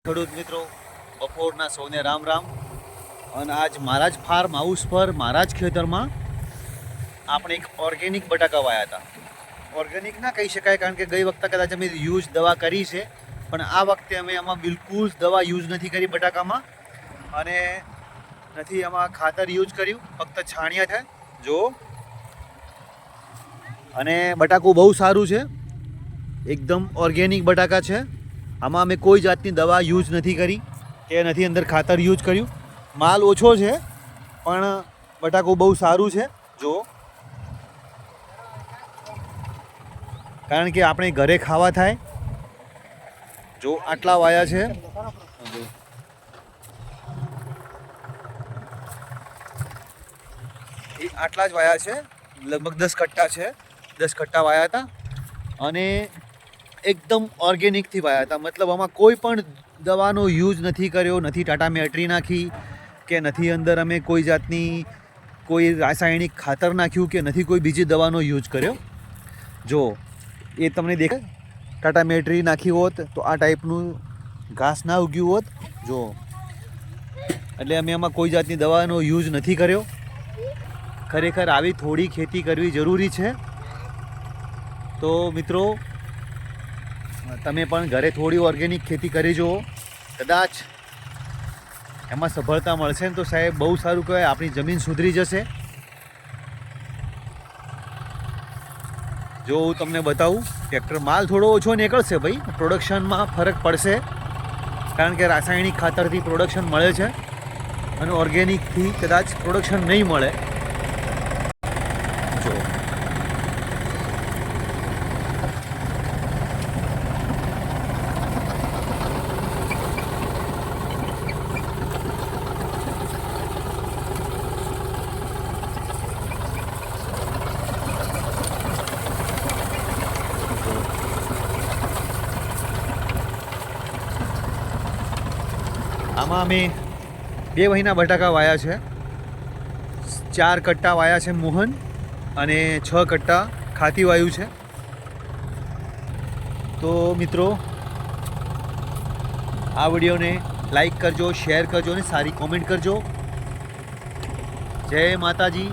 ખેડૂત મિત્રો, બપોરના સૌને રામ રામ. અને આજ મારા જ ફાર્મ હાઉસ પર મારા જ ખેતરમાં આપણે એક ઓર્ગેનિક બટાકા વાયા હતા. ઓર્ગેનિક ના કહી શકાય કારણ કે ગઈ વખતે કદાચ અમે યુઝ દવા કરી છે, પણ આ વખતે અમે આમાં બિલકુલ દવા યુઝ નથી કરી બટાકામાં, અને નથી આમાં ખાતર યુઝ કર્યું, ફક્ત છાણિયા છે જો. અને બટાકું બહુ સારું છે, એકદમ ઓર્ગેનિક બટાકા છે. આમાં અમે કોઈ જાતની દવા યુઝ નથી કરી કે નથી અંદર ખાતર યુઝ કર્યું. માલ ઓછો છે પણ બટાકું બહુ સારું છે જો, કારણ કે આપણે ઘરે ખાવા થાય. જો આટલા વાયા છે, એ આટલા જ વાયા છે, લગભગ 10 કટ્ટા છે. 10 કટ્ટા વાયા હતા અને એકદમ ઓર્ગેનિકથી વાયા હતા. મતલબ આમાં કોઈ પણ દવાનો યુઝ નથી કર્યો, નથી ટાટા મેટ્રી નાખી કે નથી અંદર અમે કોઈ જાતની કોઈ રાસાયણિક ખાતર નાખ્યું કે નથી કોઈ બીજી દવાનો યુઝ કર્યો. જો એ તમને દેખાય, ટાટા મેટ્રી નાખી હોત તો આ ટાઈપનું ઘાસ ના ઉગ્યું હોત જો. એટલે અમે આમાં કોઈ જાતની દવાનો યુઝ નથી કર્યો. ખરેખર આવી થોડી ખેતી કરવી જરૂરી છે. તો મિત્રો, તમે પણ ઘરે થોડી ઓર્ગેનિક ખેતી કરી જુઓ, કદાચ એમાં સફળતા મળશે ને તો સાહેબ બહુ સારું કહેવાય. આપણી જમીન સુધરી જશે. જો હું તમને બતાવું, ટ્રેક્ટર માલ થોડો ઓછો નીકળશે ભાઈ, પ્રોડક્શનમાં ફરક પડશે કારણ કે રાસાયણિક ખાતરથી પ્રોડક્શન મળે છે અને ઓર્ગેનિકથી કદાચ પ્રોડક્શન નહીં મળે. જો આમાં અમે 2 મહિના બટાકા વાયા છે. 4 કટ્ટા વાયા છે મોહન અને 6 કટ્ટા ખાતી વાયુ છે. તો મિત્રો, આ વિડીયોને લાઈક કરજો, શેર કરજો અને સારી કોમેન્ટ કરજો. જય માતાજી.